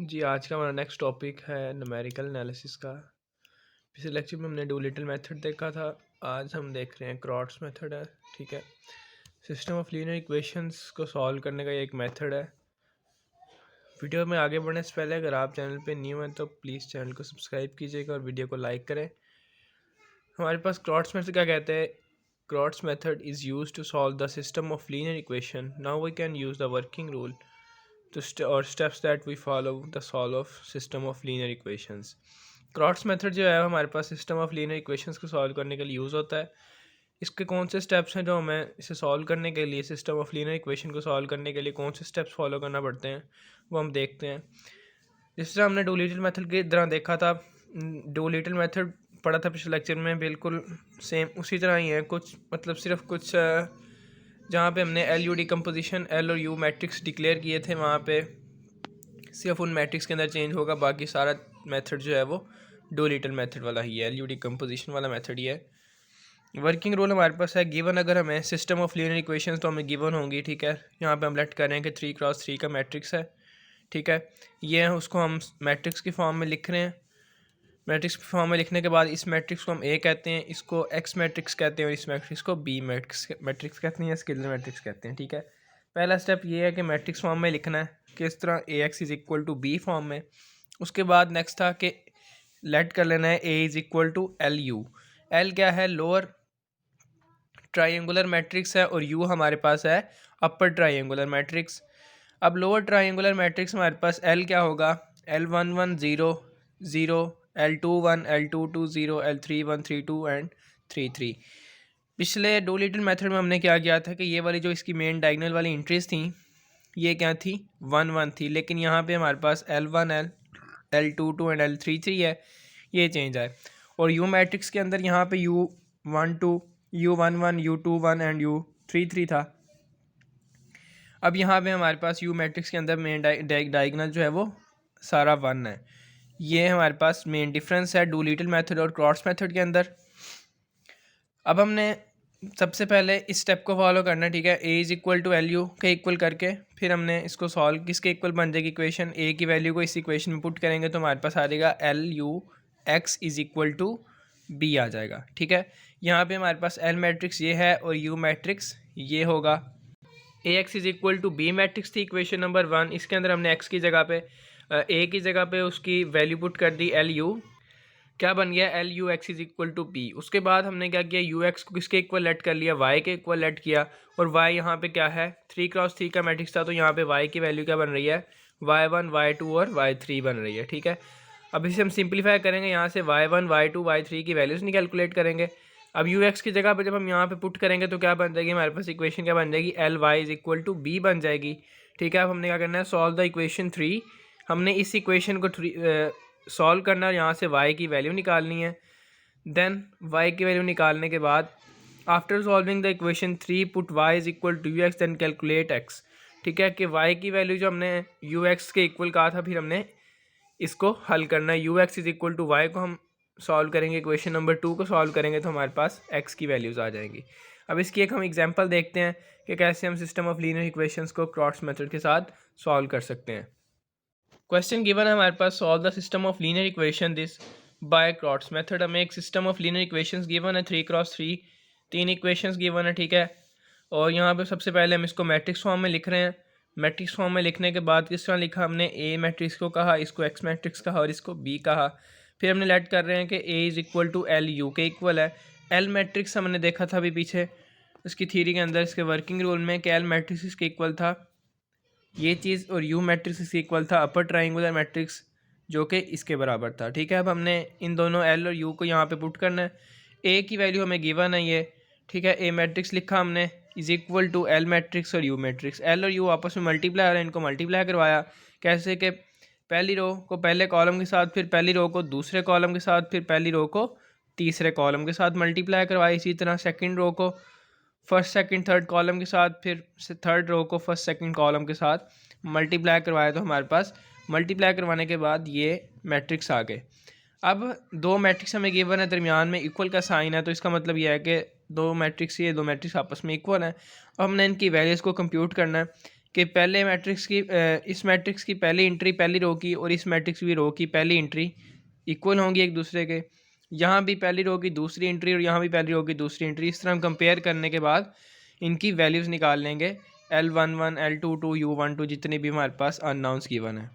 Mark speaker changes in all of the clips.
Speaker 1: जी, आज का हमारा नेक्स्ट टॉपिक है न्यूमेरिकल एनालिसिस का। पिछले लेक्चर में हमने डूलिटल मेथड देखा था। आज हम देख रहे हैं क्रॉट्स मेथड है। ठीक है, सिस्टम ऑफ लीनियर इक्वेशंस को सॉल्व करने का ये एक मेथड है। वीडियो में आगे बढ़ने से पहले अगर आप चैनल पे न्यू हैं तो प्लीज़ चैनल को सब्सक्राइब कीजिएगा और वीडियो को लाइक करें। हमारे पास क्रॉट्स मेथड क्या कहते हैं। Crout's method is use to solve the system of linear equation. Now we can use the working rule और steps that we follow the solve of system of linear equations. Crout's method जो है हमारे पास system of linear equations को solve करने के लिए use होता है। इसके कौन से स्टेप्स हैं जो हमें इसे सॉल्व करने के लिए, सिस्टम ऑफ लीनियर इक्वेशन को सॉल्व करने के लिए कौन से स्टेप्स फॉलो करना पड़ते हैं, वो हम देखते हैं। जिस तरह हमने डूलिटल मेथड की तरह देखा था, डूलिटल मेथड पढ़ा था पिछले लेक्चर में, बिल्कुल सेम उसी तरह ही है। कुछ मतलब सिर्फ कुछ जहाँ पे हमने एल यू डिकम्पोजिशन, एल और यू मैट्रिक्स डिक्लेयर किए थे, वहाँ पे सिर्फ उन मैट्रिक्स के अंदर चेंज होगा। बाकी सारा मेथड जो है वो डूलिटल मेथड वाला ही है, एल यू डिकम्पोजिशन वाला मेथड ही है। वर्किंग रूल हमारे पास है गिवन। अगर हमें सिस्टम ऑफ लीनियर इक्वेशंस तो हमें गिवन होंगी। ठीक है, यहाँ पे हम लेट कर रहे हैं कि 3x3 का मैट्रिक्स है। ठीक है, ये है, उसको हम मैट्रिक्स की फॉर्म में लिख रहे हैं। मैट्रिक्स की फॉर्म में लिखने के बाद इस मैट्रिक्स को हम ए कहते हैं, इसको एक्स मैट्रिक्स कहते हैं और इस मैट्रिक्स को बी मैट्रिक्स कहते हैं या स्केलर मैट्रिक्स कहते हैं। ठीक है, पहला स्टेप ये है कि मैट्रिक्स फॉर्म में लिखना है, किस तरह A x is equal to B form में। उसके बाद नेक्स्ट था कि लेट कर लेना है A is equal to L U. L क्या है, लोअर ट्राइंगुलर मैट्रिक्स है, और यू हमारे पास है अपर ट्राइंगुलर मैट्रिक्स। अब लोअर ट्राइंगुलर मैट्रिक्स हमारे पास एल क्या होगा, L11 0 0, L21 L22 0, L31 32 and 33। पिछले डूलिटल मेथड में हमने क्या किया था कि ये वाली जो इसकी मेन डायगोनल वाली एंट्रीज थी, ये क्या थी, 1 1 थी। लेकिन यहाँ पे हमारे पास L1 L, L22 and L33 है, ये चेंज आए। और यू मैट्रिक्स के अंदर यहाँ पे U12 U11 U21 and U33 था। अब यहाँ पे हमारे पास यू मैट्रिक्स के अंदर मेन डायगोनल जो है वो सारा 1 है। ये हमारे पास मेन डिफरेंस है डूलिटल मेथड और क्रॉट्स मेथड के अंदर। अब हमने सबसे पहले इस स्टेप को फॉलो करना है। ठीक है, A is equal to L U के इक्वल करके फिर हमने इसको सॉल्व, किसके इक्वल बन जाएगी इक्वेशन, ए की वैल्यू को इस इक्वेशन में पुट करेंगे तो हमारे पास आ जाएगा L U x is equal to B आ जाएगा। ठीक है, यहाँ पे हमारे पास एल मैट्रिक्स ये है और यू मैट्रिक्स ये होगा। A x is equal to B matrix थी इक्वेशन नंबर 1। इसके अंदर हमने एक्स की जगह पे ए की जगह पे उसकी वैल्यू पुट कर दी एल यू, क्या बन गया, L U x is equal to B. उसके बाद हमने क्या किया, यू एक्स को किसके इक्वल लेट कर लिया, वाई के इक्वल लेट किया। और वाई यहाँ पे क्या है, 3x3 का मैट्रिक्स था, तो यहाँ पे वाई की वैल्यू क्या बन रही है, y1 y2 और y3 बन रही है। ठीक है, अब इसे हम सिंप्लीफाई करेंगे, यहाँ से y1 y2 y3 की वैल्यूज़ नहीं कैलकुलेट करेंगे। अब यू एक्स की जगह पे जब हम यहाँ पे पुट करेंगे तो क्या बन जाएगी, हमारे पास इक्वेशन क्या बन जाएगी, L Y is equal to B बन जाएगी। ठीक है, अब हमने क्या करना है, सॉल्व द इक्वेशन 3। हमने इस इक्वेशन को सॉल्व करना है और यहाँ से y की वैल्यू निकालनी है। देन y की वैल्यू निकालने के बाद after solving the equation 3 put y is equal to U X then calculate x। ठीक है, कि y की वैल्यू जो हमने यू एक्स के इक्वल कहा था, फिर हमने इसको हल करना है। U X is equal to Y को हम सॉल्व करेंगे, इक्वेशन नंबर 2 को सॉल्व करेंगे तो हमारे पास x की वैल्यूज़ आ जाएंगी। अब इसकी एक हम एग्जांपल देखते हैं कि कैसे हम सिस्टम ऑफ लीनियर इक्वेशंस को क्रॉट्स मेथड के साथ सॉल्व कर सकते हैं। क्वेश्चन गिवन है हमारे पास, solve the system of linear equation this by Crout's method. हमें एक system of linear equations given है 3x3, 3 इक्वेशंस गिवन है। ठीक है, और यहाँ पे सबसे पहले हम इसको मैट्रिक्स फॉर्म में लिख रहे हैं। मैट्रिक्स फॉर्म में लिखने के बाद किस तरह लिखा, हमने ए मैट्रिक्स को कहा, इसको एक्स मैट्रिक्स कहा और इसको बी कहा। फिर हमने लेट कर रहे हैं कि A is equal to L U के इक्वल है। एल मैट्रिक्स हमने देखा था अभी पीछे इसकी थ्योरी के अंदर, इसके वर्किंग रूल में, कि एल मैट्रिक्स इसके इक्वल था ये चीज़, और यू मैट्रिक्स इसके इक्वल था अपर ट्राइंगुलर मैट्रिक्स जो कि इसके बराबर था। ठीक है, अब हमने इन दोनों एल और यू को यहाँ पे पुट करना है। ए की वैल्यू हमें गिवन है ये। ठीक है, ए मैट्रिक्स लिखा हमने is equal to L matrix और यू मैट्रिक्स। एल और यू आपस में मल्टीप्लाई हो रहे हैं, इनको मल्टीप्लाई करवाया। कैसे कि पहली रो को पहले कॉलम के साथ, फिर पहली रो को दूसरे कॉलम के साथ, फिर पहली रो को तीसरे कॉलम के साथ मल्टीप्लाई करवाया। इसी तरह सेकंड रो को फर्स्ट सेकंड थर्ड कॉलम के साथ, फिर थर्ड रो को फर्स्ट सेकंड कॉलम के साथ मल्टीप्लाई करवाया। तो हमारे पास मल्टीप्लाई करवाने के बाद ये मैट्रिक्स आ गए। अब दो मैट्रिक्स हमें गिवन है, दरमियान में इक्वल का साइन है, तो इसका मतलब यह है कि दो मैट्रिक्स आपस में इक्वल हैं। अब हमने इनकी वैल्यूज़ को कंप्यूट करना है कि पहले मैट्रिक्स की इस मैट्रिक्स की पहली एंट्री पहली रो की और इस मैट्रिक्स की रो की पहली एंट्री इक्वल होंगी एक दूसरे के। यहाँ भी पहली रो की दूसरी एंट्री और यहाँ भी पहली रो की दूसरी एंट्री, इस तरह हम कंपेयर करने के बाद इनकी वैल्यूज़ निकाल लेंगे L11, L22, U12 जितने भी हमारे पास अननाउंस गिवन है।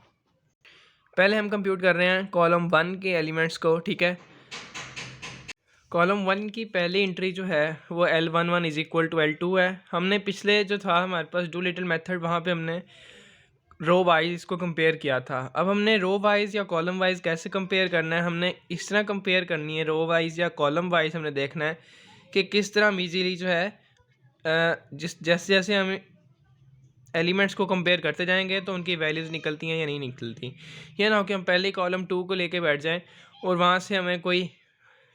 Speaker 1: पहले हम कंप्यूट कर रहे हैं कॉलम 1 के एलिमेंट्स को, ठीक है। कॉलम 1 की पहली एंट्री जो है वो L11 is equal to L2 है। हमने पिछले जो था हमारे पास डूलिटल मेथड, वहाँ पे हमने रो वाइज को कंपेयर किया था। अब हमने रो वाइज या कॉलम वाइज कैसे कंपेयर करना है, हमने इस तरह कंपेयर करनी है। रो वाइज या कॉलम वाइज हमने देखना है कि किस तरह हम ईजीली जो है जैसे जैसे हम एलिमेंट्स को कंपेयर करते जाएंगे तो उनकी वैल्यूज़ निकलती हैं या नहीं निकलती। ये ना हो कि हम पहले कॉलम 2 को लेके बैठ जाएं और वहाँ से हमें कोई,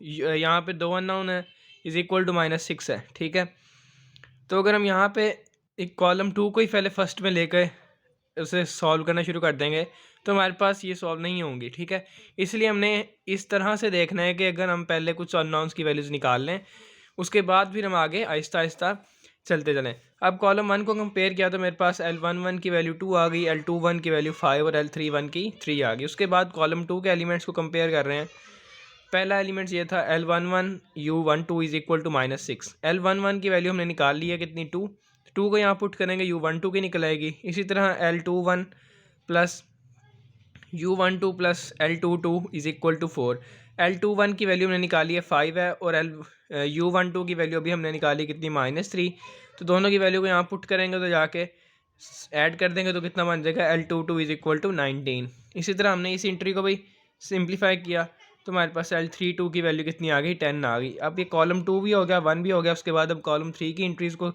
Speaker 1: यहाँ पे 2 अननोन है इज इक्वल टू -6 है, ठीक है। तो अगर हम यहाँ पे एक कॉलम 2 को ही पहले फर्स्ट में लेकर उसे सॉल्व करना शुरू कर देंगे तो हमारे पास ये सॉल्व नहीं होंगी, ठीक है। इसलिए हमने इस तरह से देखना है कि अगर हम पहले कुछ अननोन्स की वैल्यूज़ निकाल लें, उसके बाद फिर हम आगे आहिस्ता आहिस्ता चलते चलें। अब कॉलम 1 को कंपेयर किया तो मेरे पास L11 की वैल्यू 2 आ गई, L21 की वैल्यू 5 और L31 की 3 आ गई। उसके बाद कॉलम 2 के एलिमेंट्स को कंपेयर कर रहे हैं। पहला एलिमेंट्स ये था L11 U12 is equal to -6। L11 की वैल्यू हमने निकाल ली है कितनी, 2 को यहाँ पुट करेंगे U12 की निकल आएगी। इसी तरह L21 plus U12 plus L22 is equal to 4। L21 की वैल्यू हमने निकाली है 5 है और U12 की वैल्यू अभी हमने निकाली कितनी, -3। तो दोनों की वैल्यू को यहाँ पुट करेंगे तो जाके ऐड कर देंगे तो कितना बन जाएगा, L22 इज इक्वल टू 19। इसी तरह हमने इस एंट्री को भी सिंप्लीफाई किया तो हमारे पास L32 की वैल्यू कितनी आ गई, 10 आ गई। अब ये कॉलम 2 भी हो गया, 1 भी हो गया। उसके बाद अब कॉलम 3 की एंट्रीज़ को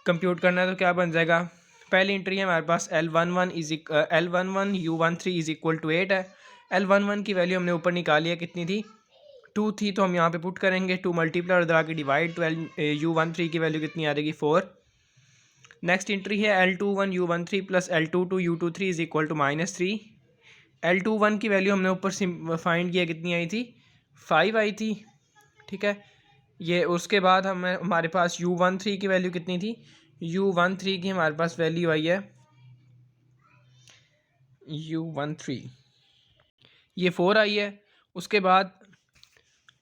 Speaker 1: कंप्यूट करना है तो क्या बन जाएगा, पहली एंट्री है हमारे पास L11 U13 is equal to 8 है। L11 की वैल्यू हमने ऊपर निकाली है, कितनी थी, 2 थी। तो हम यहाँ पे पुट करेंगे 2 मल्टीप्लाई और इधर आके डिवाइड, तो U13 की वैल्यू कितनी आ जाएगी, 4। नेक्स्ट एंट्री है L21 U13 plus L22 U23 is equal to -3। L21 की वैल्यू हमने ऊपर फाइंड किया, कितनी आई थी, 5 आई थी, ठीक है। ये उसके बाद हमारे पास U13 की वैल्यू कितनी थी, U13 की हमारे पास वैल्यू आई है U13, ये 4 आई है। उसके बाद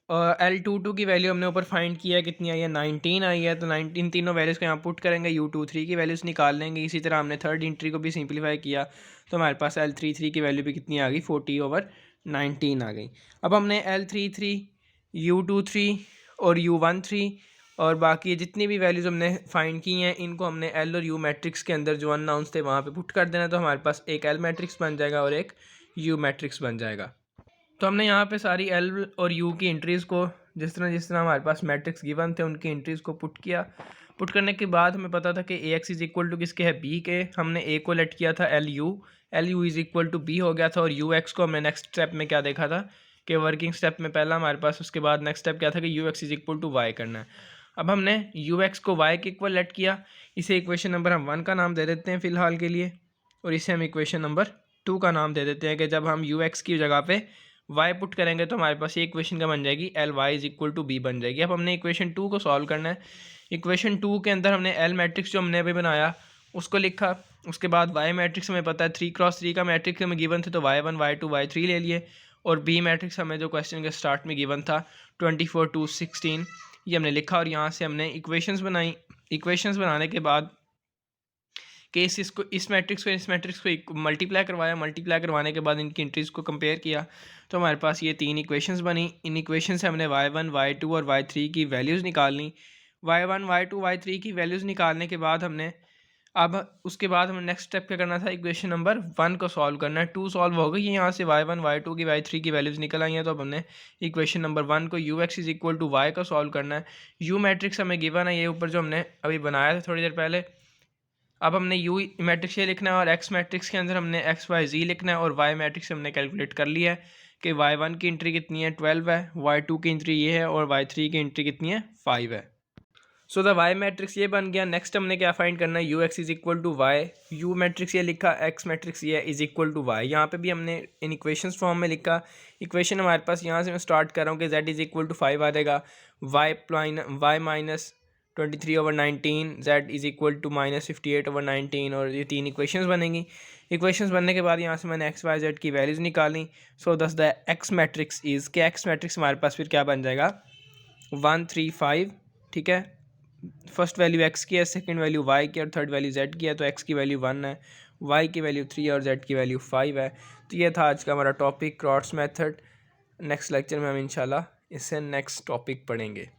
Speaker 1: L22 की वैल्यू हमने ऊपर फाइंड किया है, कितनी आई है, 19 आई है। तो 19 तीनों वैल्यूज़ को यहाँ पुट करेंगे, U23 की वैल्यूज़ निकाल लेंगे। इसी तरह हमने थर्ड एंट्री को भी सिंप्लीफाई किया तो हमारे पास L33 की वैल्यू भी कितनी आ गई, 40/19 आ गई। अब हमने L33, U23 और U13 और बाकी जितनी भी वैल्यूज़ हमने फाइंड की हैं, इनको हमने L और U मैट्रिक्स के अंदर जो अननाउंस थे वहाँ पे पुट कर देना। तो हमारे पास एक L मैट्रिक्स बन जाएगा और एक U मैट्रिक्स बन जाएगा। तो हमने यहाँ पे सारी L और U की एंट्रीज़ को जिस तरह हमारे पास मैट्रिक्स गिवन थे उनकी एंट्रीज़ को पुट किया। पुट करने के बाद हमें पता था कि AX इज़ इक्वल टू किसके है, B के। हमने A को लेट किया था LU is equal to B हो गया था। और UX को हमने नेक्स्ट स्टेप में क्या देखा था कि वर्किंग स्टेप में पहला हमारे पास, उसके बाद नेक्स्ट स्टेप क्या था कि UX is equal to Y करना है। अब हमने UX को Y के इक्वल लेट किया। इसे इक्वेशन नंबर हम 1 का नाम दे देते हैं फ़िलहाल के लिए, और इसे हम इक्वेशन नंबर 2 का नाम दे देते हैं कि जब हम UX की जगह पे y पुट करेंगे तो हमारे पास ये इक्वेशन का बन जाएगी Ly is equal to B बन जाएगी। अब हमने इक्वेशन 2 को सॉल्व करना है। इक्वेशन 2 के अंदर हमने L मैट्रिक्स जो हमने अभी बनाया उसको लिखा। उसके बाद y मैट्रिक्स हमें पता है 3x3 का मैट्रिक्स हमें गिवन थे तो y1 y2 y3 ले लिए। और b मैट्रिक्स हमें जो क्वेश्चन के स्टार्ट में गिवन था 24 2 16, ये हमने लिखा। और यहाँ से हमने इक्वेशंस बनाई। इक्वेशंस बनाने के बाद कि इस मैट्रिक्स को मल्टीप्लाई करवाया। मल्टीप्लाई करवाने के बाद इनकी एंट्रीज़ को कंपेयर किया तो हमारे पास ये 3 इक्वेशंस बनी। इन इक्वेशन से हमने y1 y2 और y3 की वैल्यूज़ निकालनी। y1 y2 y3 की वैल्यूज़ निकालने के बाद हमने उसके बाद हमें नेक्स्ट स्टेप क्या करना था, इक्वेशन नंबर 1 को सॉल्व करना है। 2 सॉल्व हो गई, यहाँ से y1 y2 की y3 की वैल्यूज़ निकल आई हैं। तो अब हमने इक्वेशन नंबर 1 को UX is equal to y का सॉल्व करना है। U मैट्रिक्स हमें गिवन है, ये ऊपर जो हमने अभी बनाया था थोड़ी देर पहले। अब हमने U मैट्रिक्स ये लिखना है और X मैट्रिक्स के अंदर हमने X Y Z लिखना है। और Y मैट्रिक्स हमने कैलकुलेट कर लिया है कि Y1 की एंट्री कितनी है, 12 है। Y2 की एंट्री ये है और Y3 की एंट्री कितनी है, 5 है। सो द Y मैट्रिक्स ये बन गया। नेक्स्ट हमने क्या फाइंड करना है, UX is equal to Y। U matrix ये लिखा, X मैट्रिक्स ये इज इक्वल टू Y। यहाँ पे भी हमने इन इक्वेशंस फॉर्म में लिखा। इक्वेशन हमारे पास यहाँ से मैं स्टार्ट कर रहा हूँ कि Z इज इक्वल टू 5 आ जाएगा। Y minus 23/19, z is equal to -58/19, और ये 3 इक्वेशंस बनेंगी। इक्वेशंस बनने के बाद यहाँ से मैंने एक्स वाई जेड की वैल्यूज़ निकाली। सो दस द एक्स मैट्रिक्स इज़ के एक्स मैट्रिक्स हमारे पास फिर क्या बन जाएगा 1 3 5। ठीक है, फर्स्ट वैल्यू एक्स की है, सेकंड वैल्यू वाई की, और थर्ड वैल्यू जेड की है। तो एक्स की वैल्यू 1 है, वाई की वैल्यू 3 और जेड की वैल्यू 5 है। तो ये था आज का हमारा टॉपिक क्रॉट्स मेथड। नेक्स्ट लेक्चर में हम इंशाल्लाह इससे नेक्स्ट टॉपिक पढ़ेंगे।